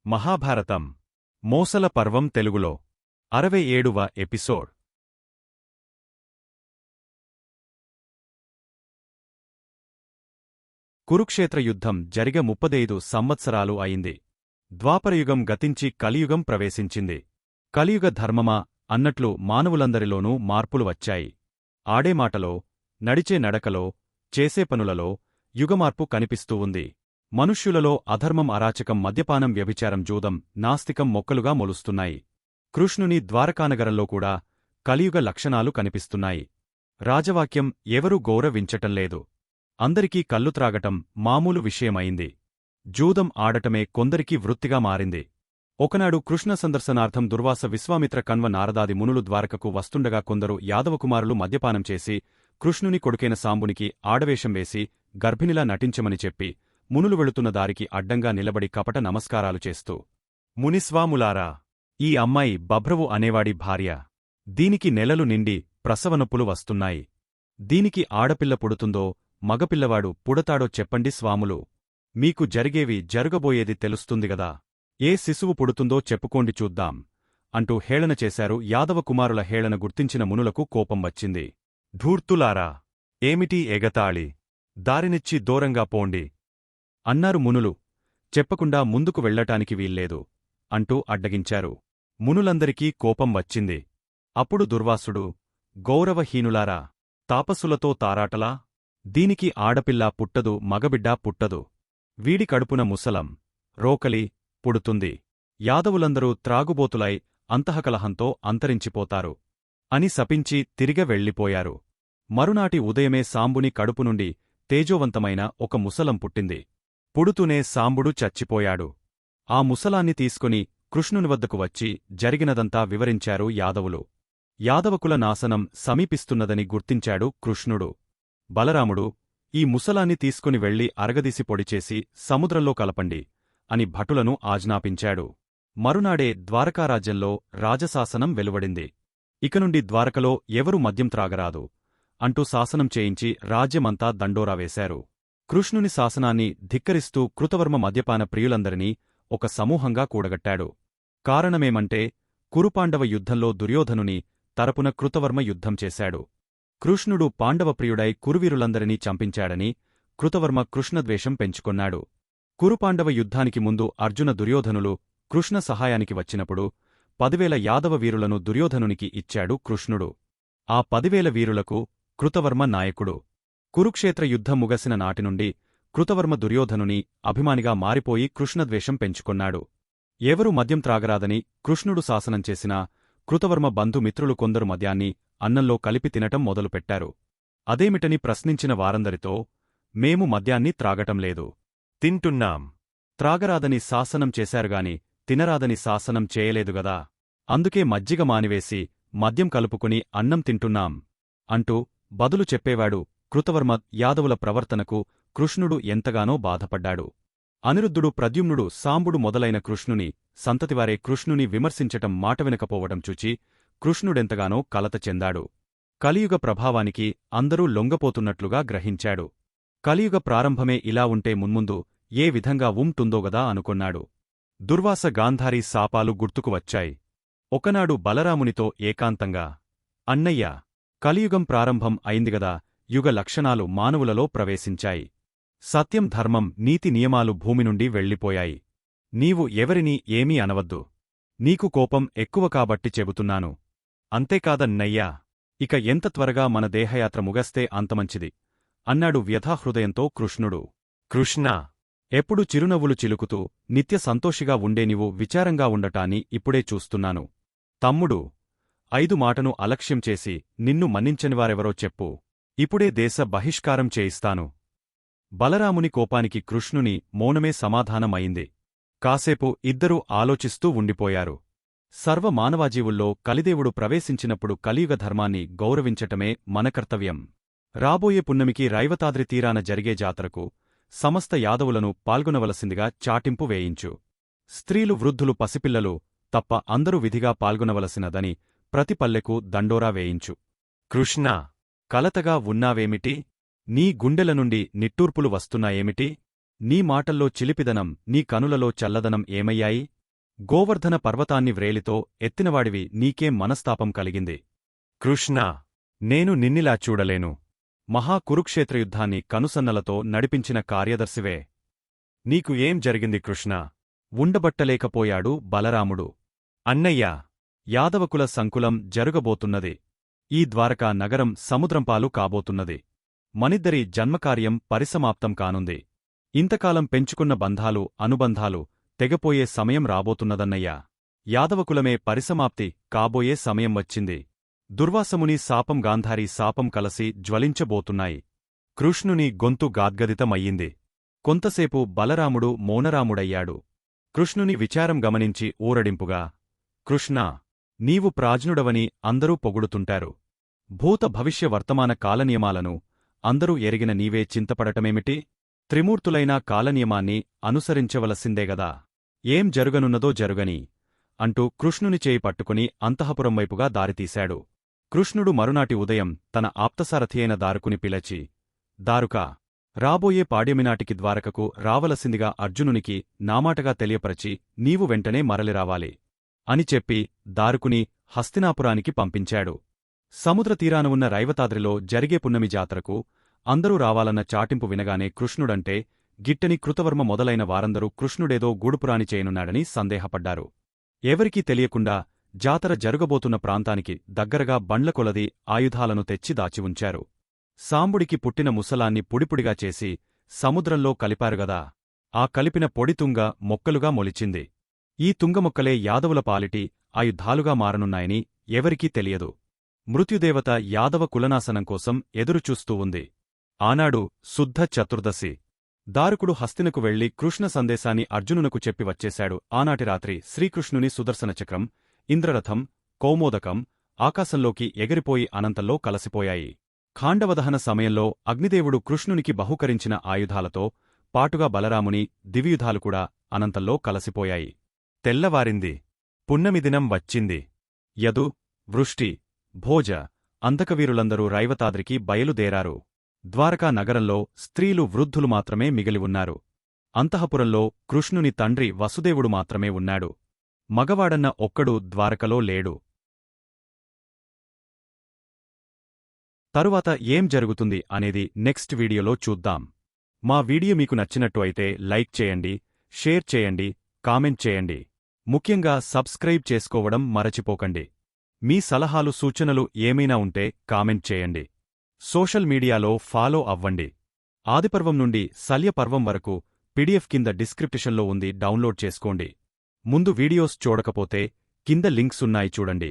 మహాభారతం మోసల పర్వం తెలుగులో 67వ ఎపిసోడ్. కురుక్షేత్ర యుద్ధం జరిగ 35 సంవత్సరాలు అయింది. ద్వాపరయుగం గతించి కలియుగం ప్రవేశించింది. కలియుగ ధర్మమా అన్నట్లు మానవులందరిలోనూ మార్పులు వచ్చాయి. ఆడే మాటలో, నడిచే నడకలో, చేసే పనులలో యుగమార్పు కనిపిస్తూ ఉంది. మనుష్యులలో అధర్మం, అరాచకం, మద్యపానం, వ్యభిచారం, జూదం, నాస్తికం మొక్కలుగా మొలుస్తున్నాయి. కృష్ణుని ద్వారకానగరంలో కూడా కలియుగ లక్షణాలు కనిపిస్తున్నాయి. రాజవాక్యం ఎవరూ గౌరవించటంలేదు. అందరికీ కళ్ళు త్రాగటం మామూలు విషయమైంది. జూదం ఆడటమే కొందరికి వృత్తిగా మారింది. ఒకనాడు కృష్ణ సందర్శనార్థం దుర్వాస, విశ్వామిత్ర, కణ్వ, నారదాది మునులు ద్వారకకు వస్తుండగా కొందరు యాదవకుమారులు మద్యపానం చేసి కృష్ణుని కొడుకైన సాంబునికి ఆడవేషం వేసి గర్భిణిలా నటించమని చెప్పి మునులు వెళుతున్న దారికి అడ్డంగా నిలబడి కపట నమస్కారాలు చేస్తూ, మునిస్వాములారా, ఈ అమ్మాయి బభ్రవు అనేవాడి భార్య. దీనికి నెలలు నిండి ప్రసవనొప్పులు వస్తున్నాయి. దీనికి ఆడపిల్ల పుడుతుందో మగపిల్లవాడు పుడతాడో చెప్పండి స్వాములు. మీకు జరిగేవి జరగబోయేది తెలుస్తుందిగదా. ఏ శిశువు పుడుతుందో చెప్పుకోండి చూద్దాం అంటూ హేళన చేశారు. యాదవ కుమారుల హేళన గుర్తించిన మునులకు కోపం వచ్చింది. ధూర్తులారా, ఏమిటి ఎగతాళి? దారినిచ్చి దూరంగా పోండి అన్నారు మునులు. చెప్పకుండా ముందుకు వెళ్లటానికి వీల్లేదు అంటూ అడ్డగించారు. మునులందరికీ కోపం వచ్చింది. అప్పుడు దుర్వాసుడు, గౌరవహీనులారా, తాపసులతో తారాటలా? దీనికి ఆడపిల్లా పుట్టదు, మగబిడ్డా పుట్టదు. వీడి కడుపున ముసలం, రోకలి పుడుతుంది. యాదవులందరూ త్రాగుబోతులై అంతఃకలహంతో అంతరించిపోతారు అని శపించి తిరిగ వెళ్ళిపోయారు. మరునాటి ఉదయమే సాంబుని కడుపు నుండి తేజోవంతమైన ఒక ముసలం పుట్టింది. పుడుతూనే సాంబుడు చచ్చిపోయాడు. ఆ ముసలాన్ని తీసుకుని కృష్ణుని వద్దకు వచ్చి జరిగినదంతా వివరించారు యాదవులు. యాదవకుల నాశనం సమీపిస్తున్నదని గుర్తించాడు కృష్ణుడు. బలరాముడు, ఈ ముసలాన్ని తీసుకుని వెళ్లి అరగదీసి పొడిచేసి సముద్రంలో కలపండి అని భటులను ఆజ్ఞాపించాడు. మరునాడే ద్వారకారాజ్యంలో రాజశాసనం వెలువడింది. ఇకనుండి ద్వారకలో ఎవరు మద్యం త్రాగరాదు అంటూ శాసనం చేయించి రాజ్యమంతా దండోరా వేశారు. కృష్ణుని శాసనాన్ని ధిక్కరిస్తూ కృతవర్మ మద్యపాన ప్రియులందరినీ ఒక సమూహంగా కూడగట్టాడు. కారణమేమంటే కురుపాండవ యుద్ధంలో దుర్యోధనుని తరపున కృతవర్మ యుద్ధం చేశాడు. కృష్ణుడు పాండవప్రియుడై కురువీరులందరినీ చంపించాడని కృతవర్మ కృష్ణద్వేషం పెంచుకొన్నాడు. కురుపాండవ యుద్ధానికి ముందు అర్జున, దుర్యోధనులు కృష్ణ సహాయానికి వచ్చినప్పుడు 10,000 యాదవ వీరులను దుర్యోధనునికి ఇచ్చాడు కృష్ణుడు. ఆ 10,000 వీరులకు కృతవర్మ నాయకుడు. కురుక్షేత్ర యుద్ధం ముగసిన నాటినుండి కృతవర్మ దుర్యోధనుని అభిమానిగా మారిపోయి కృష్ణద్వేషం పెంచుకొన్నాడు. ఎవరూ మద్యం త్రాగరాదని కృష్ణుడు శాసనం చేసినా కృతవర్మ బంధుమిత్రులు కొందరు మద్యాన్ని అన్నంలో కలిపి తినటం మొదలుపెట్టారు. అదేమిటని ప్రశ్నించిన వారందరితో, మేము మద్యాన్ని త్రాగటంలేదు, తింటున్నాం. త్రాగరాదని శాసనం చేశారుగాని తినరాదని శాసనం చేయలేదుగదా. అందుకే మజ్జిగ మానివేసి మద్యం కలుపుకుని అన్నం తింటున్నాం అంటూ బదులు చెప్పేవాడు. కృతవర్మ యాదవుల ప్రవర్తనకు కృష్ణుడు ఎంతగానో బాధపడ్డాడు. అనిరుద్ధుడు, ప్రద్యుమ్నుడు, సాంబుడు మొదలైన కృష్ణుని సంతతివారే కృష్ణుని విమర్శించటం, మాట వినకపోవటం చూచి కృష్ణుడెంతగానో కలత చెందాడు. కలియుగ ప్రభావానికి అందరూ లొంగపోతున్నట్లుగా గ్రహించాడు. కలియుగ ప్రారంభమే ఇలా ఉంటే మున్ముందు ఏ విధంగా ఉంటుందోగదా అనుకొన్నాడు. దుర్వాస, గాంధారి శాపాలు గుర్తుకు వచ్చాయి. ఒకనాడు బలరామునితో ఏకాంతంగా, అన్నయ్య, కలియుగం ప్రారంభం అయిందిగదా. యుగ లక్షణాలు మానవులలో ప్రవేశించాయి. సత్యం, ధర్మం, నీతి నియమాలు భూమి నుండి వెళ్ళిపోయాయి. నీవు ఎవరినీ ఏమీ అనవద్దు. నీకు కోపం ఎక్కువ కాబట్టి చెబుతున్నాను. అంతేకాదన్నయ్యా, ఇక ఎంత త్వరగా మన దేహయాత్ర ముగస్తే అంతమంచిది అన్నాడు వ్యథాహృదయంతో కృష్ణుడు. కృష్ణా, ఎప్పుడు చిరునవ్వులు చిలుకుతూ నిత్య సంతోషిగా ఉండే నీవు విచారంగా ఉండటాన్ని ఇప్పుడే చూస్తున్నాను. తమ్ముడు, 5 మాటను అలక్ష్యం చేసి నిన్ను మన్నించనివారెవరో చెప్పు. ఇప్పుడే దేశ బహిష్కారం చేయిస్తాను. బలరాముని కోపానికి కృష్ణుని మౌనమే సమాధానమయింది. కాసేపు ఇద్దరూ ఆలోచిస్తూ ఉండిపోయారు. సర్వ మానవాజీవుల్లో కలిదేవుడు ప్రవేశించినప్పుడు కలియుగ ధర్మాన్ని గౌరవించటమే మన కర్తవ్యం. రాబోయే పున్నమికి రైవతాద్రి తీరాన జరిగే జాతరకు సమస్త యాదవులను పాల్గొనవలసిందిగా చాటింపు వేయించు. స్త్రీలు, వృద్ధులు, పసిపిల్లలు తప్ప అందరూ విధిగా పాల్గొనవలసినదని ప్రతి పల్లెకు దండోరా వేయించు. కృష్ణా, కలతగా ఉన్నావేమిటి? నీ గుండెల నుండి నిట్టూర్పులు వస్తున్నాయేమిటి? నీ మాటల్లో చిలిపిదనం, నీ కనులలో చల్లదనం ఏమయ్యాయి? గోవర్ధన పర్వతాన్ని వ్రేలితో ఎత్తినవాడివి, నీకేం మనస్తాపం కలిగింది? కృష్ణా! నేను నిన్నిలా చూడలేను. మహా కురుక్షేత్రయుద్ధాన్ని కనుసన్నలతో నడిపించిన కార్యదర్శివే. నీకు ఏం జరిగింది కృష్ణా? ఉండబట్టలేకపోయాడు బలరాముడు. అన్నయ్యా! యాదవకుల సంకులం జరుగబోతున్నది. ఈ ద్వారకా నగరం సముద్రంపాలు కాబోతున్నది. మనిద్దరి జన్మకార్యం పరిసమాప్తం కానుంది. ఇంతకాలం పెంచుకున్న బంధాలు, అనుబంధాలు తెగపోయే సమయం రాబోతున్నదన్నయ్యా. యాదవకులమే పరిసమాప్తి కాబోయే సమయం వచ్చింది. దుర్వాసముని శాపం, గాంధారీ శాపం కలసి జ్వలించబోతున్నాయి. కృష్ణుని గొంతు గాద్గదితమయ్యింది. కొంతసేపు బలరాముడు మౌనరాముడయ్యాడు. కృష్ణుని విచారం గమనించి ఊరడింపుగా, కృష్ణా! నీవు ప్రాజ్ఞుడవని అందరూ పొగుడుతుంటారు. భూత భవిష్య వర్తమాన కాలనియమాలను అందరూ ఎరిగిన నీవే చింతపడటమేమిటి? త్రిమూర్తులైన కాలనియమాన్ని అనుసరించవలసిందేగదా. ఏం జరుగనున్నదో జరుగని అంటూ కృష్ణుని చేయి పట్టుకుని అంతఃపురం వైపుగా దారితీశాడు. కృష్ణుడు మరునాటి ఉదయం తన ఆప్తసారథి అయిన దారుకుని పిలచి, దారుకా! రాబోయే పాడ్యమినాటికి ద్వారకకు రావలసిందిగా అర్జునునికి నామాటగా తెలియపరచి నీవు వెంటనే మరలిరావాలి అని చెప్పి దారుకుని హస్తినాపురానికి పంపించాడు. సముద్రతీరాన ఉన్న రైవతాద్రిలో జరిగే పున్నమి జాతరకు అందరూ రావాలన్న చాటింపు వినగానే కృష్ణుడంటే గిట్టని కృతవర్మ మొదలైన వారందరూ కృష్ణుడేదో గూడుపురాణి చేయనున్నాడని సందేహపడ్డారు. ఎవరికీ తెలియకుండా జాతర జరుగబోతున్న ప్రాంతానికి దగ్గరగా బండ్ల కొలది ఆయుధాలను తెచ్చి దాచివుంచారు. సాంబుడికి పుట్టిన ముసలాన్ని పుడిపుడిగా చేసి సముద్రంలో కలిపారుగదా. ఆ కలిపిన పొడి తుంగ మొక్కలుగా మొలిచింది. ఈ తుంగమొక్కలే యాదవుల పాలిటి ఆయుధాలుగా మారనున్నాయని ఎవరికీ తెలియదు. మృత్యుదేవత యాదవ కులనాశనం కోసం ఎదురుచూస్తూ ఉంది. ఆనాడు శుద్ధ చతుర్దశి. దారుకుడు హస్తినకు వెళ్లి కృష్ణ సందేశాన్ని అర్జునునకు చెప్పి వచ్చేశాడు. ఆనాటి రాత్రి శ్రీకృష్ణుని సుదర్శనచక్రం, ఇంద్రరథం, కౌమోదకం ఆకాశంలోకి ఎగిరిపోయి అనంతంలో కలసిపోయాయి. ఖాండవదహన సమయంలో అగ్నిదేవుడు కృష్ణునికి బహూకరించిన ఆయుధాలతో పాటుగా బలరాముని దివ్యుధాలు కూడా అనంతంలో కలసిపోయాయి. తెల్లవారింది. పున్నమిదినం వచ్చింది. యదు, వృష్టి, భోజ, అంధకవీరులందరూ రైవతాద్రికి బయలుదేరారు. ద్వారకా నగరంలో స్త్రీలు, వృద్ధులు మాత్రమే మిగిలి ఉన్నారు. అంతఃపురంలో కృష్ణుని తండ్రి వసుదేవుడు మాత్రమే ఉన్నాడు. మగవాడన్న ఒక్కడూ ద్వారకలో లేడు. తరువాత ఏం జరుగుతుంది అనేది నెక్స్ట్ వీడియోలో చూద్దాం. మా వీడియో మీకు నచ్చినట్టు అయితే లైక్ చేయండి, షేర్ చేయండి, కామెంట్ చేయండి. ముఖ్యంగా సబ్స్క్రైబ్ చేసుకోవడం మరచిపోకండి. మీ సలహాలు, సూచనలు ఏమైనా ఉంటే కామెంట్ చేయండి. సోషల్ మీడియాలో ఫాలో అవ్వండి. ఆదిపర్వం నుండి శల్యపర్వం వరకు పీడీఎఫ్ కింద డిస్క్రిప్షన్లో ఉంది, డౌన్లోడ్ చేసుకోండి. ముందు వీడియోస్ చూడకపోతే కింద లింక్స్ ఉన్నాయి చూడండి.